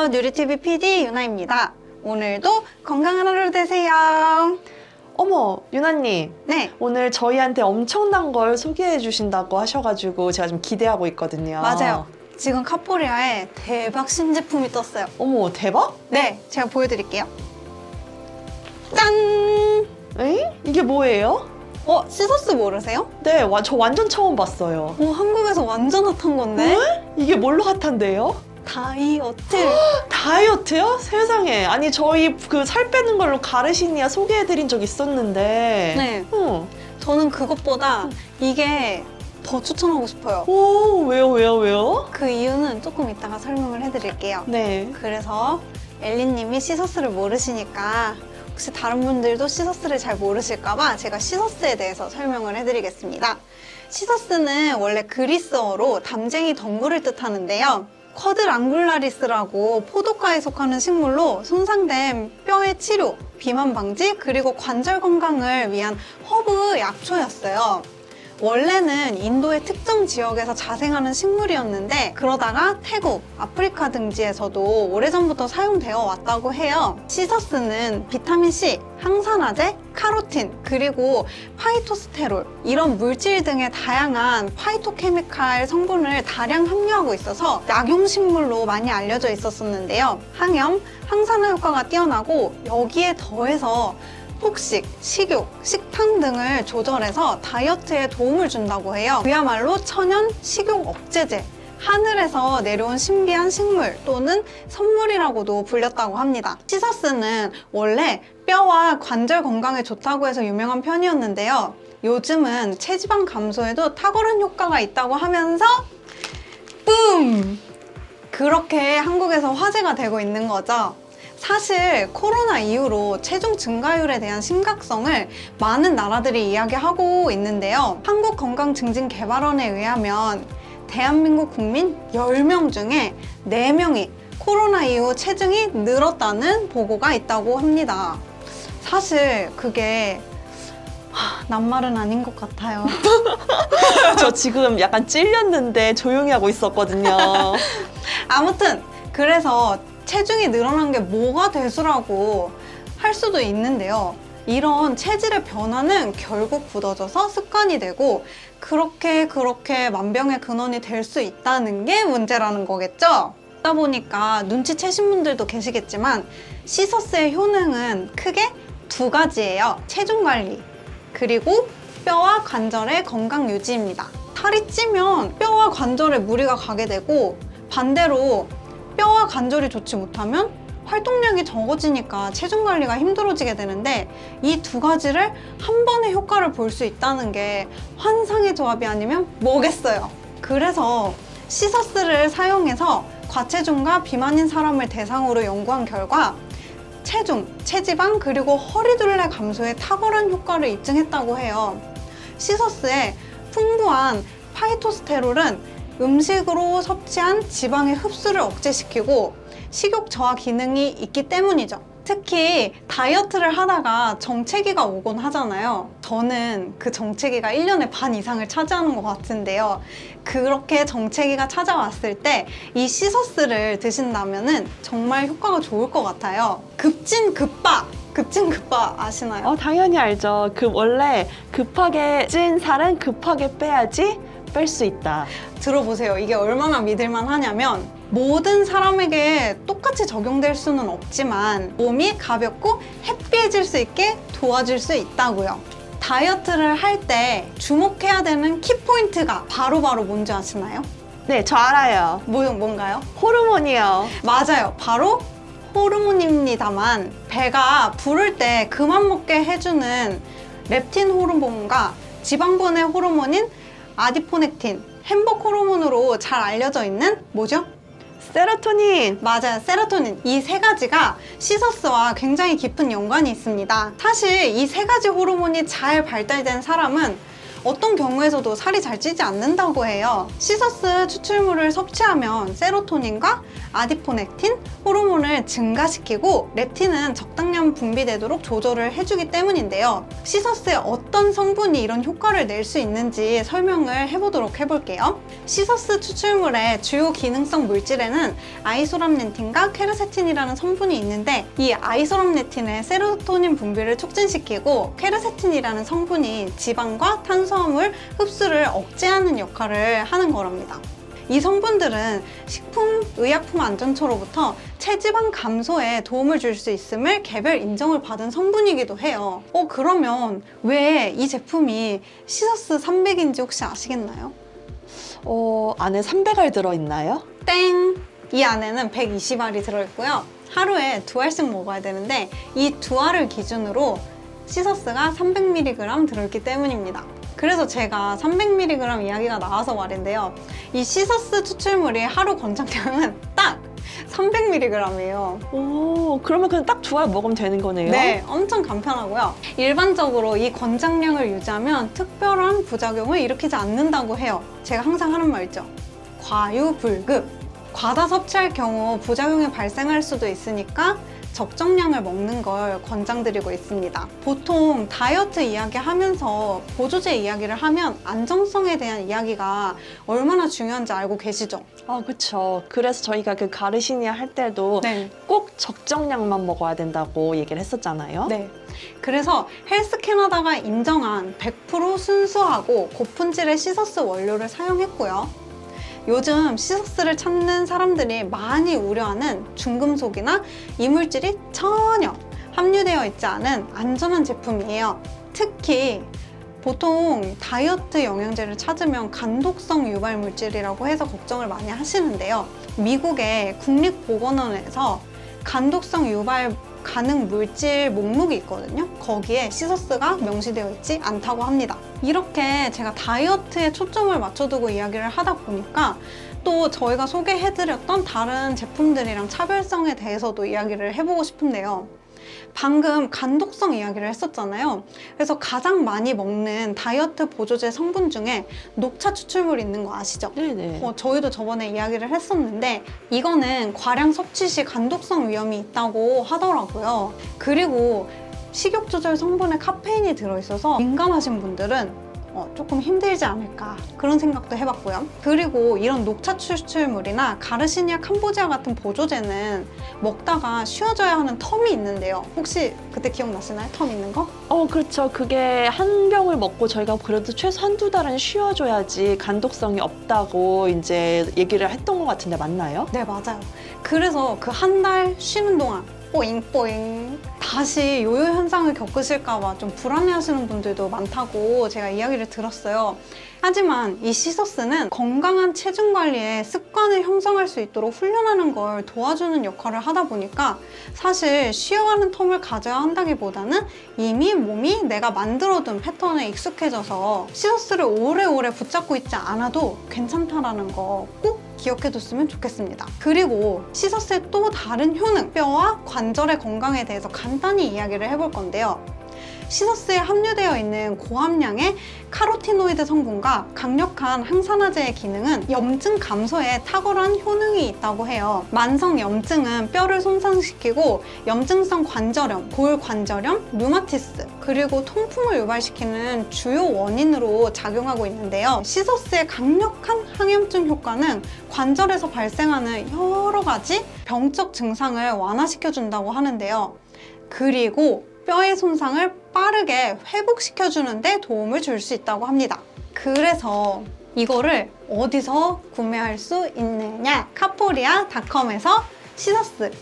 안녕하세요. 뉴리TV PD 유나입니다. 오늘도 건강한 하루 되세요. 어머, 유나님. 네, 오늘 저희한테 엄청난 걸 소개해 주신다고 하셔가지고 제가 좀 기대하고 있거든요. 맞아요. 지금 카포리아에 대박 신제품이 떴어요. 어머, 대박? 네, 제가 보여드릴게요. 짠! 에이? 이게 뭐예요? 시서스 모르세요? 네, 저 완전 처음 봤어요. 한국에서 완전 핫한 건데? 이게 뭘로 핫한데요? 다이어트. 다이어트요? 세상에. 아니, 저희 그 살 빼는 걸로 가르시니아 소개해드린 적 있었는데. 네, 응. 저는 그것보다 이게 더 추천하고 싶어요. 오, 왜요? 그 이유는 조금 이따가 설명을 해드릴게요. 네. 그래서 엘리님이 시서스를 모르시니까 혹시 다른 분들도 시서스를 잘 모르실까봐 제가 시서스에 대해서 설명을 해드리겠습니다. 시서스는 원래 그리스어로 담쟁이 덩굴을 뜻하는데요. 쿼드랑굴라리스라고 포도과에 속하는 식물로 손상된 뼈의 치료, 비만 방지, 그리고 관절 건강을 위한 허브 약초였어요. 원래는 인도의 특정 지역에서 자생하는 식물이었는데 그러다가 태국, 아프리카 등지에서도 오래전부터 사용되어 왔다고 해요. 시서스는 비타민C, 항산화제, 카로틴, 그리고 파이토스테롤 이런 물질 등의 다양한 파이토케미칼 성분을 다량 함유하고 있어서 약용식물로 많이 알려져 있었는데요. 항염, 항산화 효과가 뛰어나고 여기에 더해서 폭식, 식욕, 식탐 등을 조절해서 다이어트에 도움을 준다고 해요. 그야말로 천연 식욕 억제제, 하늘에서 내려온 신비한 식물 또는 선물이라고도 불렸다고 합니다. 시서스는 원래 뼈와 관절 건강에 좋다고 해서 유명한 편이었는데요. 요즘은 체지방 감소에도 탁월한 효과가 있다고 하면서 뿜! 그렇게 한국에서 화제가 되고 있는 거죠. 사실 코로나 이후로 체중 증가율에 대한 심각성을 많은 나라들이 이야기하고 있는데요. 한국건강증진개발원에 의하면 대한민국 국민 10명 중에 4명이 코로나 이후 체중이 늘었다는 보고가 있다고 합니다. 사실 그게 낱말은 아닌 것 같아요. 저 지금 약간 찔렸는데 조용히 하고 있었거든요. 아무튼 그래서 체중이 늘어난 게 뭐가 대수라고 할 수도 있는데요. 이런 체질의 변화는 결국 굳어져서 습관이 되고 그렇게 만병의 근원이 될 수 있다는 게 문제라는 거겠죠? 그러다 보니까 눈치채신 분들도 계시겠지만 시서스의 효능은 크게 2가지예요. 체중 관리 그리고 뼈와 관절의 건강 유지입니다. 살이 찌면 뼈와 관절에 무리가 가게 되고 반대로 뼈와 관절이 좋지 못하면 활동량이 적어지니까 체중 관리가 힘들어지게 되는데 이 2가지를 한 번에 효과를 볼 수 있다는 게 환상의 조합이 아니면 뭐겠어요. 그래서 시서스를 사용해서 과체중과 비만인 사람을 대상으로 연구한 결과 체중, 체지방, 그리고 허리둘레 감소에 탁월한 효과를 입증했다고 해요. 시서스의 풍부한 파이토스테롤은 음식으로 섭취한 지방의 흡수를 억제시키고 식욕 저하 기능이 있기 때문이죠. 특히 다이어트를 하다가 정체기가 오곤 하잖아요. 저는 그 정체기가 1년에 반 이상을 차지하는 것 같은데요. 그렇게 정체기가 찾아왔을 때 이 시서스를 드신다면 정말 효과가 좋을 것 같아요. 급진급파 아시나요? 당연히 알죠. 원래 급하게 찐 살은 급하게 빼야지 뺄 수 있다. 들어보세요. 이게 얼마나 믿을만 하냐면 모든 사람에게 똑같이 적용될 수는 없지만 몸이 가볍고 해피해질 수 있게 도와줄 수 있다고요. 다이어트를 할 때 주목해야 되는 키포인트가 바로 뭔지 아시나요? 네, 저 알아요. 뭔가요? 호르몬이요. 맞아요. 바로 호르몬입니다만 배가 부를 때 그만 먹게 해주는 렙틴 호르몬과 지방분해 호르몬인 아디포넥틴, 행복 호르몬으로 잘 알려져 있는 뭐죠? 세로토닌. 맞아요. 세로토닌. 이 3가지가 시서스와 굉장히 깊은 연관이 있습니다. 사실 이 3가지 호르몬이 잘 발달된 사람은 어떤 경우에서도 살이 잘 찌지 않는다고 해요. 시서스 추출물을 섭취하면 세로토닌과 아디포넥틴 호르몬을 증가시키고 렙틴은 적당량 분비되도록 조절을 해주기 때문인데요. 시서스의 어떤 성분이 이런 효과를 낼 수 있는지 설명을 해보도록 해볼게요. 시서스 추출물의 주요 기능성 물질에는 아이소람네틴과 퀘르세틴이라는 성분이 있는데, 이 아이소람네틴은 세로토닌 분비를 촉진시키고 퀘르세틴이라는 성분이 지방과 탄수화물 흡수를 억제하는 역할을 하는 거랍니다. 이 성분들은 식품의약품안전처로부터 체지방 감소에 도움을 줄 수 있음을 개별 인정을 받은 성분이기도 해요. 그러면 왜 이 제품이 시서스 300인지 혹시 아시겠나요? 안에 300알 들어있나요? 땡! 이 안에는 120알이 들어있고요. 하루에 2알씩 먹어야 되는데 이 2알을 기준으로 시서스가 300mg 들어있기 때문입니다. 그래서 제가 300mg 이야기가 나와서 말인데요. 이 시서스 추출물이 하루 권장량은 딱 300mg이에요. 오, 그러면 그냥 딱 2알 먹으면 되는 거네요? 네, 엄청 간편하고요. 일반적으로 이 권장량을 유지하면 특별한 부작용을 일으키지 않는다고 해요. 제가 항상 하는 말 있죠. 과유불급. 과다 섭취할 경우 부작용이 발생할 수도 있으니까 적정량을 먹는 걸 권장드리고 있습니다. 보통 다이어트 이야기 하면서 보조제 이야기를 하면 안정성에 대한 이야기가 얼마나 중요한지 알고 계시죠? 그쵸. 그래서 저희가 그 가르시니아 할 때도 네. 꼭 적정량만 먹어야 된다고 얘기를 했었잖아요. 네. 그래서 헬스 캐나다가 인정한 100% 순수하고 고품질의 시서스 원료를 사용했고요. 요즘 시서스를 찾는 사람들이 많이 우려하는 중금속이나 이물질이 전혀 함유되어 있지 않은 안전한 제품이에요. 특히 보통 다이어트 영양제를 찾으면 간독성 유발 물질이라고 해서 걱정을 많이 하시는데요. 미국의 국립보건원에서 간독성 유발 가능 물질 목록이 있거든요. 거기에 시서스가 명시되어 있지 않다고 합니다. 이렇게 제가 다이어트에 초점을 맞춰두고 이야기를 하다 보니까 또 저희가 소개해드렸던 다른 제품들이랑 차별성에 대해서도 이야기를 해보고 싶은데요. 방금 간독성 이야기를 했었잖아요. 그래서 가장 많이 먹는 다이어트 보조제 성분 중에 녹차 추출물이 있는 거 아시죠? 네네. 저희도 저번에 이야기를 했었는데 이거는 과량 섭취 시 간독성 위험이 있다고 하더라고요. 그리고 식욕 조절 성분에 카페인이 들어있어서 민감하신 분들은 조금 힘들지 않을까 그런 생각도 해봤고요. 그리고 이런 녹차 추출물이나 가르시니아 캄보지아 같은 보조제는 먹다가 쉬어져야 하는 텀이 있는데요. 혹시 그때 기억나시나요? 텀 있는 거? 그렇죠. 그게 한 병을 먹고 저희가 그래도 최소 한두 달은 쉬어줘야지 간독성이 없다고 이제 얘기를 했던 것 같은데 맞나요? 네, 맞아요. 그래서 그 한 달 쉬는 동안 뽀잉뽀잉 다시 요요 현상을 겪으실까봐 좀 불안해하시는 분들도 많다고 제가 이야기를 들었어요. 하지만 이 시서스는 건강한 체중 관리에 습관을 형성할 수 있도록 훈련하는 걸 도와주는 역할을 하다 보니까 사실 쉬어가는 텀을 가져야 한다기보다는 이미 몸이 내가 만들어둔 패턴에 익숙해져서 시서스를 오래오래 붙잡고 있지 않아도 괜찮다라는 거 꼭 기억해뒀으면 좋겠습니다. 그리고 시서스의 또 다른 효능, 뼈와 관절의 건강에 대해서 간단히 이야기를 해볼 건데요. 시서스에 함유되어 있는 고함량의 카로티노이드 성분과 강력한 항산화제의 기능은 염증 감소에 탁월한 효능이 있다고 해요. 만성 염증은 뼈를 손상시키고 염증성 관절염, 골관절염, 류마티스, 그리고 통풍을 유발시키는 주요 원인으로 작용하고 있는데요. 시서스의 강력한 항염증 효과는 관절에서 발생하는 여러 가지 병적 증상을 완화시켜준다고 하는데요. 그리고 뼈의 손상을 빠르게 회복시켜주는 데 도움을 줄 수 있다고 합니다. 그래서 이거를 어디서 구매할 수 있느냐? 카포리아닷컴에서 시서스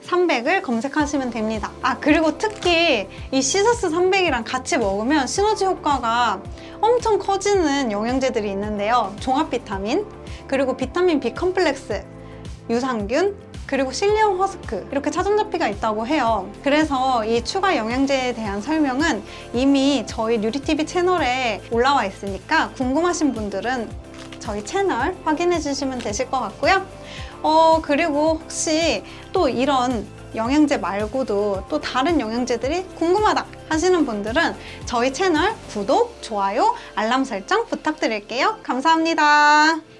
300을 검색하시면 됩니다. 그리고 특히 이 시서스 300이랑 같이 먹으면 시너지 효과가 엄청 커지는 영양제들이 있는데요. 종합 비타민, 그리고 비타민 B 컴플렉스, 유산균, 그리고 실리움 허스크 이렇게 차전자피가 있다고 해요. 그래서 이 추가 영양제에 대한 설명은 이미 저희 뉴리TV 채널에 올라와 있으니까 궁금하신 분들은 저희 채널 확인해 주시면 되실 것 같고요. 그리고 혹시 또 이런 영양제 말고도 또 다른 영양제들이 궁금하다 하시는 분들은 저희 채널 구독, 좋아요, 알람 설정 부탁드릴게요. 감사합니다.